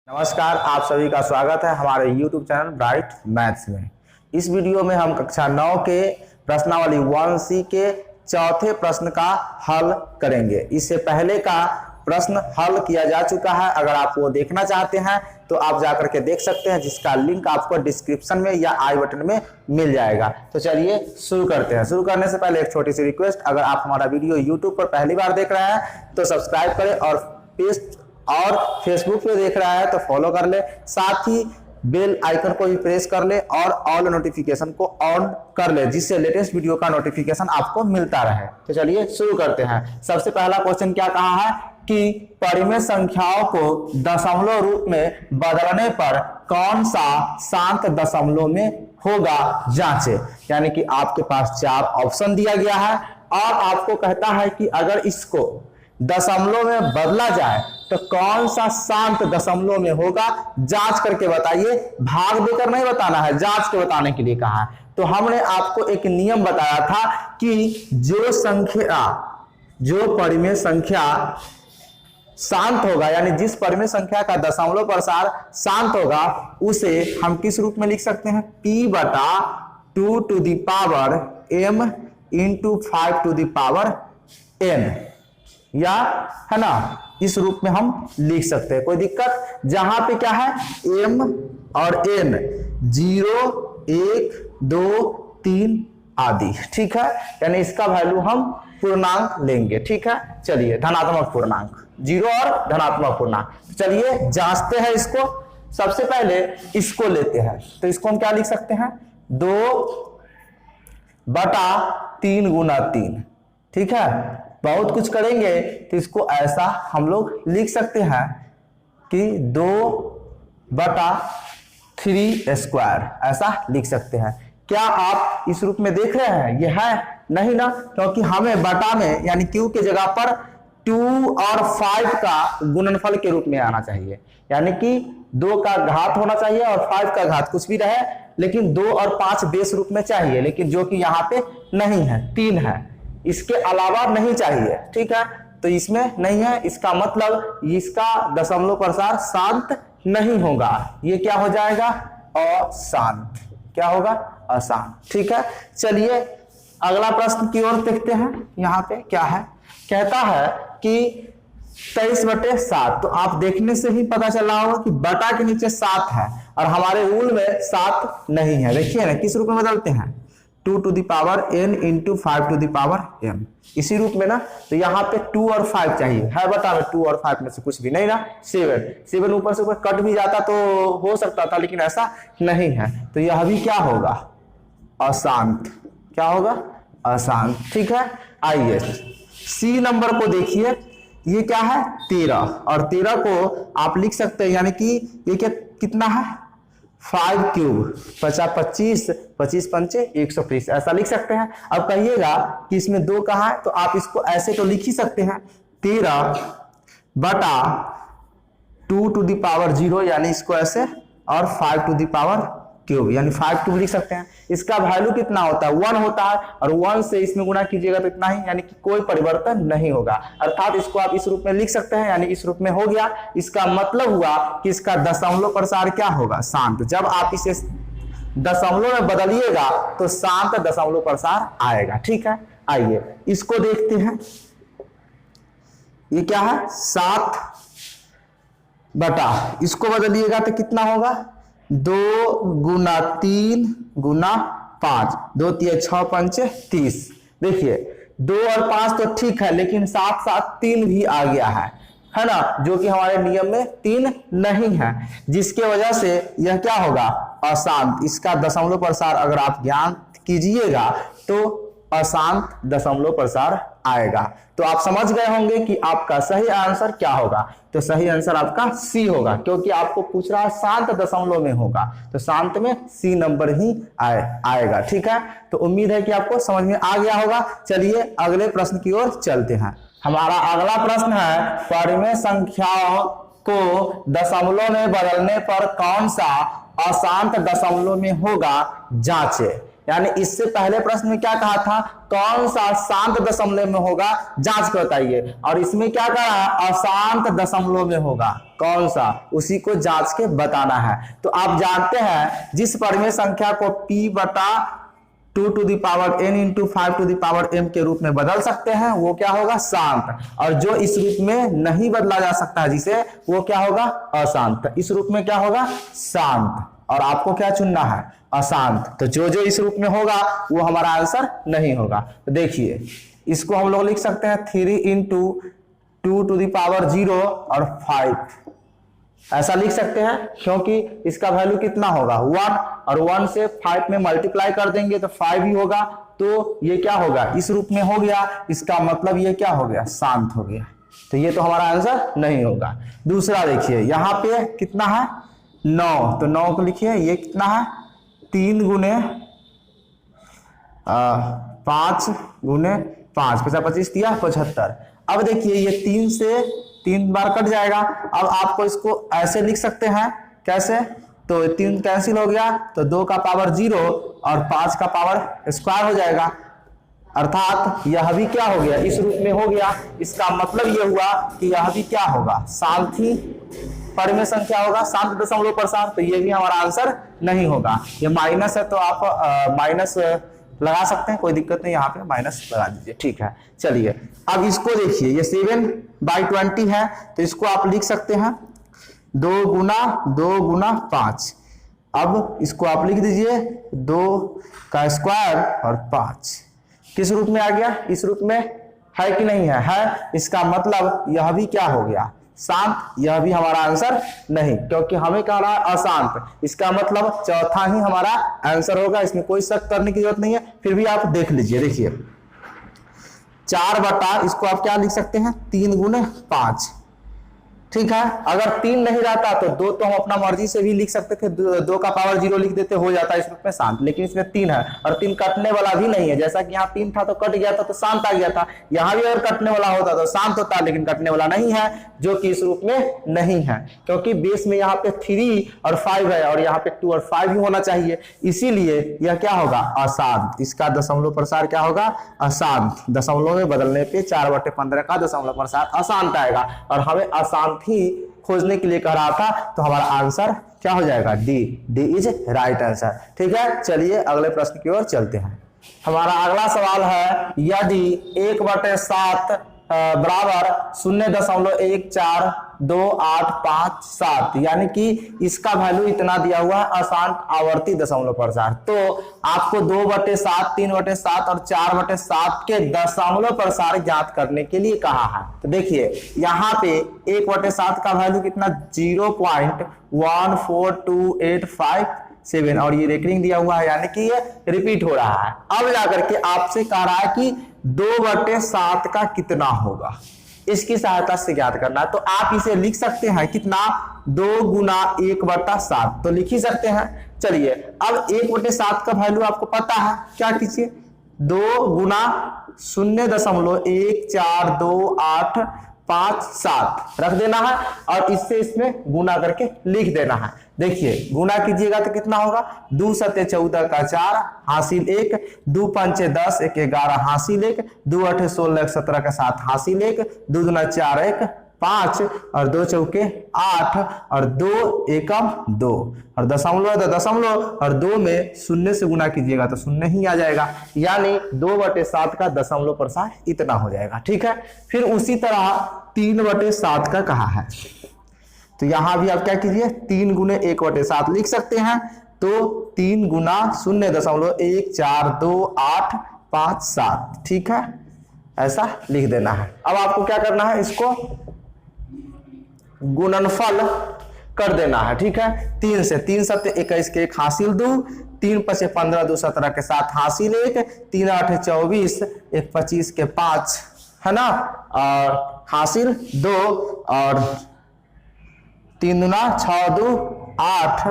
नमस्कार, आप सभी का स्वागत है हमारे YouTube चैनल ब्राइट मैथ्स में। इस वीडियो में हम कक्षा 9 के प्रश्नावली 1C के चौथे प्रश्न का हल करेंगे। इससे पहले का प्रश्न हल किया जा चुका है। अगर आप वो देखना चाहते हैं तो आप जाकर के देख सकते हैं, जिसका लिंक आपको डिस्क्रिप्शन में या आई बटन में मिल जाएगा। तो चलिए शुरू करते हैं। शुरू करने से पहले एक छोटी सी रिक्वेस्ट, अगर आप हमारा वीडियो YouTube पर पहली बार देख रहे हैं तो सब्सक्राइब करें और फेसबुक पे देख रहा है तो फॉलो कर ले, साथ ही बेल आइकन को भी प्रेस कर ले और ऑल नोटिफिकेशन को ऑन कर ले, जिससे लेटेस्ट वीडियो का नोटिफिकेशन आपको मिलता रहे। तो चलिए शुरू करते हैं। सबसे पहला क्वेश्चन क्या कहा है कि परिमेय संख्याओं को दशमलव रूप में बदलने पर कौन सा शांत दशमलव में होगा जांचे। यानी कि आपके पास 4 ऑप्शन दिया गया है और आपको कहता है कि अगर इसको दशमलव में बदला जाए तो कौन सा शांत दशमलव में होगा, जांच करके बताइए। भाग देकर नहीं बताना है, जांच के बताने के लिए कहा है। तो हमने आपको एक नियम बताया था कि जो परिमेय संख्या शांत होगा, यानी जिस परिमेय संख्या का दशमलव प्रसार शांत होगा, उसे हम किस रूप में लिख सकते हैं, p/2 to the power m into 5 to the power n, या है ना, इस रूप में हम लिख सकते हैं। कोई दिक्कत? जहां पे क्या है, m और n 0, 1, 2, 3 आदि, ठीक है। यानी इसका वैल्यू हम पूर्णांक लेंगे, ठीक है। चलिए, धनात्मक पूर्णांक 0 और धनात्मक पूर्णांक। चलिए जांचते हैं इसको। सबसे पहले इसको लेते हैं, तो इसको हम क्या लिख सकते हैं, 2/3 × 3, ठीक है। बहुत कुछ करेंगे तो इसको ऐसा हम लोग लिख सकते हैं कि 2/3² ऐसा लिख सकते हैं। क्या आप इस रूप में देख रहे हैं? ये है नहीं ना, क्योंकि हमें बटा में यानी q के जगह पर 2 और 5 का गुणनफल के रूप में आना चाहिए। यानी कि 2 का घात होना चाहिए और 5 का घात, कुछ भी रहे, लेकिन 2 और 5 बेस रूप में चाहिए, लेकिन जो कि यहाँ पे नहीं है, 3 है, इसके अलावा नहीं चाहिए, ठीक है। तो इसमें नहीं है, इसका मतलब इसका दशमलव प्रसार शांत नहीं होगा। ये क्या हो जाएगा, अशांत। क्या होगा, अशांत, ठीक है। चलिए अगला प्रश्न की ओर देखते हैं। यहाँ पे क्या है, कहता है कि 23/7। तो आप देखने से ही पता चला होगा कि बटा के नीचे 7 है और हमारे रूल में 7 नहीं है। देखिए ना, किस रूप में बदलते हैं, 2 to the power n into 5 to the power m, इसी रूप में ना। तो यहाँ पे 2 और 5 चाहिए, है बता में 2 और 5 में से कुछ भी नहीं ना, 7 ऊपर से ऊपर कट भी जाता तो हो सकता था, लेकिन ऐसा नहीं है। तो यह भी क्या होगा, अशांत। क्या होगा, अशांत, ठीक है। आइए सी नंबर को देखिए। ये क्या है, 13, और 13 को आप लिख सकते हैं, यानी कि ये क्या कितना है, 5³ 25, 25 पंचे 120 ऐसा लिख सकते हैं। अब कहिएगा कि इसमें 2 कहाँ है, तो आप इसको ऐसे तो लिख ही सकते हैं, 13/2 to the power 0, यानी इसको ऐसे, और 5 to the power क्यूब, यानी 5³ लिख सकते हैं। इसका वैल्यू कितना होता है, 1 होता है, और 1 से इसमें गुणा कीजिएगा तो इतना ही, यानी कि कोई परिवर्तन नहीं होगा। अर्थात इसको आप इस रूप में लिख सकते हैं, यानी इस रूप में हो गया। इसका मतलब हुआ कि इसका दशमलव प्रसार क्या होगा, शांत। जब आप इसे दशमलव में बदलिएगा तो शांत दशमलव प्रसार आएगा, ठीक है। आइए इसको देखते हैं। ये क्या है, 7 इसको बदलिएगा तो कितना होगा, 2 × 3 × 5, 2 × 6 पंचे 30। देखिए 2 और 5 तो ठीक है, लेकिन साथ साथ 3 भी आ गया है ना, जो कि हमारे नियम में 3 नहीं है, जिसके वजह से यह क्या होगा, अशांत। इसका दशमलव प्रसार अगर आप ज्ञान कीजिएगा तो अशांत दशमलव प्रसार आएगा। तो आप समझ गए होंगे कि आपका सही आंसर क्या होगा। तो सही आंसर आपका सी होगा, क्योंकि आपको पूछ रहा है शांत दशमलव में होगा, तो शांत में सी नंबर ही आएगा, ठीक है। तो उम्मीद है कि आपको समझ में आ गया होगा। चलिए अगले प्रश्न की ओर चलते हैं। हमारा अगला प्रश्न है, परिमेय संख्याओं को दशमलव में बदलने पर कौन सा अशांत दशमलव में होगा, जांचे। यानी इससे पहले प्रश्न में क्या कहा था, कौन सा शांत दशमलव में होगा जांच के बताइए, और इसमें क्या कहा, अशांत दशमलव में होगा, कौन सा, उसी को जांच के बताना है। तो आप जानते हैं जिस परिमेय संख्या को p बटा 2 to the power n into 5 to the power m के रूप में बदल सकते हैं वो क्या होगा, शांत, और जो इस रूप में नहीं बदला जा सकता है जिसे, वो क्या होगा, अशांत। इस रूप में क्या होगा, शांत, और आपको क्या चुनना है, अशांत। तो जो जो इस रूप में होगा वो हमारा आंसर नहीं होगा। तो देखिए इसको हम लोग लिख सकते हैं 3 into 2 to the power 0 और 5, ऐसा लिख सकते हैं, क्योंकि इसका वैल्यू कितना होगा 1, और 1 से 5 में मल्टीप्लाई कर देंगे तो 5 ही होगा, तो ये क्या होगा, इस रूप में हो गया, इसका मतलब ये क्या हो गया, शांत हो गया। तो ये तो हमारा आंसर नहीं होगा। दूसरा देखिए यहाँ पे कितना है 9, तो 9 को लिखिए, ये कितना है 3 गुने 5 गुने 5, 25 दिया 75। अब देखिए ये 3 से 3 बार कट जाएगा। अब आपको इसको ऐसे लिख सकते हैं, कैसे, तो 3 कैंसिल हो गया तो 2 का पावर 0 और 5 का पावर स्क्वायर हो जाएगा, अर्थात यह भी क्या हो गया, इस रूप में हो गया। इसका मतलब यह हुआ कि यह भी क्या होगा, शांत ही परिमेय संख्या होगा, शांत दशमलव प्रसार। तो ये भी हमारा आंसर नहीं होगा। ये माइनस है तो आप माइनस लगा सकते हैं, कोई दिक्कत नहीं, यहाँ पे माइनस लगा दीजिए, ठीक है। चलिए अब इसको देखिए, ये 7/20 है, तो इसको आप लिख सकते हैं 2 गुना 5। अब इसको आप लिख दीजिए 2 का स्क्वायर और 5, किस रूप में आ गया, इस रूप में है कि नहीं है, इसका मतलब यह भी क्या हो गया, शांत। यह भी हमारा आंसर नहीं, क्योंकि हमें कह रहा है अशांत, इसका मतलब चौथा ही हमारा आंसर होगा, इसमें कोई शक करने की जरूरत नहीं है। फिर भी आप देख लीजिए, देखिए 4 बटा, इसको आप क्या लिख सकते हैं 3 गुने 5, ठीक है। अगर 3 नहीं रहता तो 2 तो हम अपना मर्जी से भी लिख सकते थे, 2 का पावर 0 लिख देते, हो जाता है इस रूप में शांत। लेकिन इसमें 3 है और 3 कटने वाला भी नहीं है, जैसा कि यहाँ 3 था तो कट गया था तो शांत आ गया था, यहाँ भी अगर कटने वाला होता तो शांत होता, लेकिन कटने वाला नहीं है, जो कि इस रूप में नहीं है, क्योंकि बेस में यहाँ पे 3 और 5 है और यहाँ पे 2 और 5 ही होना चाहिए, इसीलिए यह क्या होगा, अशांत। इसका दशमलव प्रसार क्या होगा, अशांत। दशमलव में बदलने पे 4/15 का दशमलव प्रसार अशांत आएगा, और हमें अशांत ही खोजने के लिए कह रहा था, तो हमारा आंसर क्या हो जाएगा, डी इज राइट आंसर, ठीक है। चलिए अगले प्रश्न की ओर चलते हैं। हमारा अगला सवाल है, यदि 1/7 बराबर 0.14285 यानी कि इसका वैल्यू इतना दिया हुआ है, अशांत आवर्ती दशमलव प्रसार, तो आपको 2/7, 3/7 और 4/7 के दशमलव प्रसार ज्ञात करने के लिए कहा है। तो देखिए यहाँ पे 1/7 का वैल्यू कितना 0.14285 और ये रेकरिंग दिया हुआ है, यानी कि ये रिपीट हो रहा है। अब जाकर के आपसे कह रहा है कि 2/7 का कितना होगा, इसकी सहायता से ज्ञात करना है। तो आप इसे लिख सकते हैं कितना, 2 गुना 1/7, तो लिख ही सकते हैं। चलिए अब 1/7 का वैल्यू आपको पता है, क्या कीजिए 2 गुना 0.14285 रख देना है और इससे इसमें गुना करके लिख देना है। देखिए गुना कीजिएगा तो कितना होगा, 2 सत्ते 14 का 4 हासिल 1, 2 पंचे 10 1 11 हासिल 1, 2 8 16 17 का 7 हासिल 1, 2 दूना 4 1 5 और 2 चौके 8 और 2 एकम 2 और दशमलव तो दशमलव और 2 में शून्य से गुना कीजिएगा तो शून्य ही आ जाएगा, यानी 2/7 का दशमलव प्रसार इतना हो जाएगा, ठीक है। फिर उसी तरह 3/7 का कहा है, तो यहां भी आप क्या कीजिए 3 गुने 1/7 लिख सकते हैं, तो 3 गुना 0.14285 ठीक है, ऐसा लिख देना है। अब आपको क्या करना है, इसको गुणनफल कर देना है, ठीक है। 3 से 3 सत्ते 21 के 1 हासिल 2, 3 पचे 15 2 17 के 7 हासिल 1, 3 8 24 1 25 के 5 है ना, और हासिल 2 और 3 दूना 6 2 8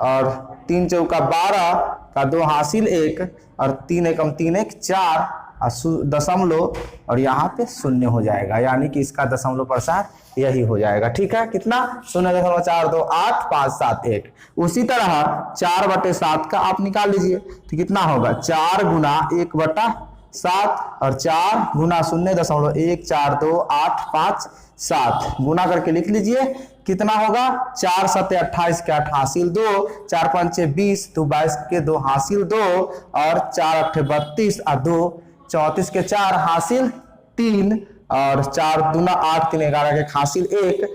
और 3 चौका 12 का 2 हासिल 1 और 3 एकम 3 1 4 दशमलव और यहाँ पे शून्य हो जाएगा, यानी कि इसका दशमलव प्रसार यही हो जाएगा। ठीक है, कितना 0.42857 उसी तरह 4/7 का आप निकाल लीजिए तो कितना होगा 4 गुना 1/7 और 4 गुना 0.142857 गुना करके लिख लीजिए कितना होगा 4 7 28 के 8 हासिल 2, 4 5 20 2 22 के 2 हासिल 2 और 4 8 32 और 2 34 के 4 हासिल 3 और 4 दूना 8 3 11 के हासिल 1,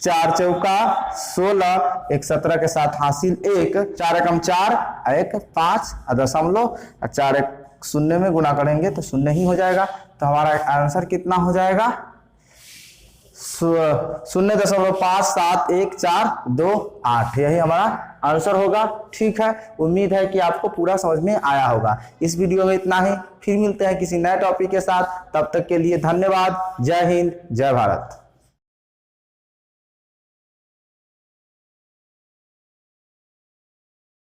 4 चौका 16 1 17 के साथ हासिल 1, 4 एकम 4 1 5 दशमलव 4 1 शून्य में गुना करेंगे तो शून्य ही हो जाएगा। तो हमारा आंसर कितना हो जाएगा 0.57142 यही हमारा आंसर होगा। ठीक है, उम्मीद है कि आपको पूरा समझ में आया होगा। इस वीडियो में इतना ही, फिर मिलते हैं किसी नए टॉपिक के साथ, तब तक के लिए धन्यवाद। जय हिंद, जय भारत।